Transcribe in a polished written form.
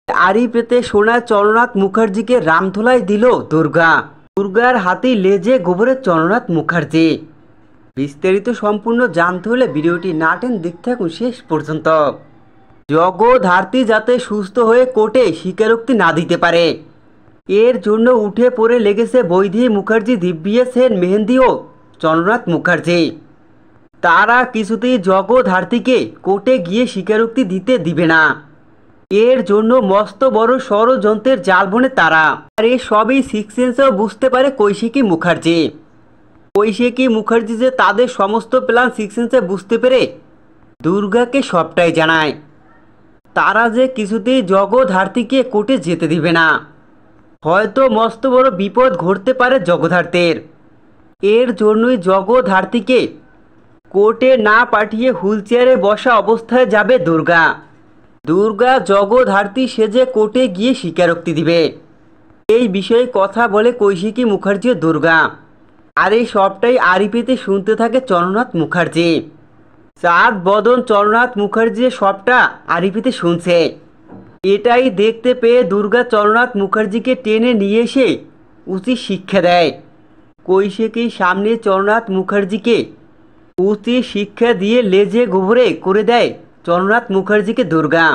আড়ি পেতে শোনা চন্দ্রনাথ মুখার্জিকে রামধোলাই দিল দুর্গা। দুর্গার হাতে লেজে গোবরে চন্দ্রনাথ মুখার্জি। বিস্তারিত সম্পূর্ণ জানতে হলে ভিডিওটি না টেনে দেখতে থাকুন শেষ পর্যন্ত। জগদ্ধাত্রী যাতে সুস্থ হয়ে কোর্টে স্বীকারোক্তি না দিতে পারে, এর জন্য উঠে পড়ে লেগেছে বৈধী মুখার্জি, দিব্যা সেন, মেহেন্দি ও চন্দ্রনাথ মুখার্জি। তারা কিছুতেই জগদ্ধাত্রীকে কোর্টে গিয়ে স্বীকারোক্তি দিতে দিবে না। এর জন্য মস্ত বড় ষড়যন্ত্রের জাল বনে তারা। আর এই সবই সিক্স সেন্সেও বুঝতে পারে কৈশিকী মুখার্জি। কৈশিকী মুখার্জি যে তাদের সমস্ত প্ল্যান সিক্স সেন্সে বুঝতে পেরে দুর্গাকে সবটাই জানায়। তারা যে কিছুতেই জগদ্ধাত্রীকে কোর্টে যেতে দিবে না। হয়তো মস্ত বড় বিপদ ঘটতে পারে জগদ্ধাত্রীর। এর জন্যই জগদ্ধাত্রীকে কোর্টে না পাঠিয়ে হুইল চেয়ারে বসা অবস্থায় যাবে দুর্গা। দুর্গা জগদ্ধাত্রী সেজে কোর্টে গিয়ে স্বীকারোক্তি দিবে। এই বিষয়ে কথা বলে কৈশিকী মুখার্জি ও দুর্গা। আর এই সবটাই আড়িপেতে শুনতে থাকে চন্দ্রনাথ মুখার্জি। চাঁদ বদন চন্দ্রনাথ মুখার্জি সবটা আড়িপেতে শুনছে। এটাই দেখতে পেয়ে দুর্গা চন্দ্রনাথ মুখার্জিকে টেনে নিয়ে এসে উচিত শিক্ষা দেয়। কৈশিকীর সামনে চন্দ্রনাথ মুখার্জিকে উচিত শিক্ষা দিয়ে লেজে গোবরে করে দেয় চন্দ্রনাথ মুখার্জিকে দুর্গা।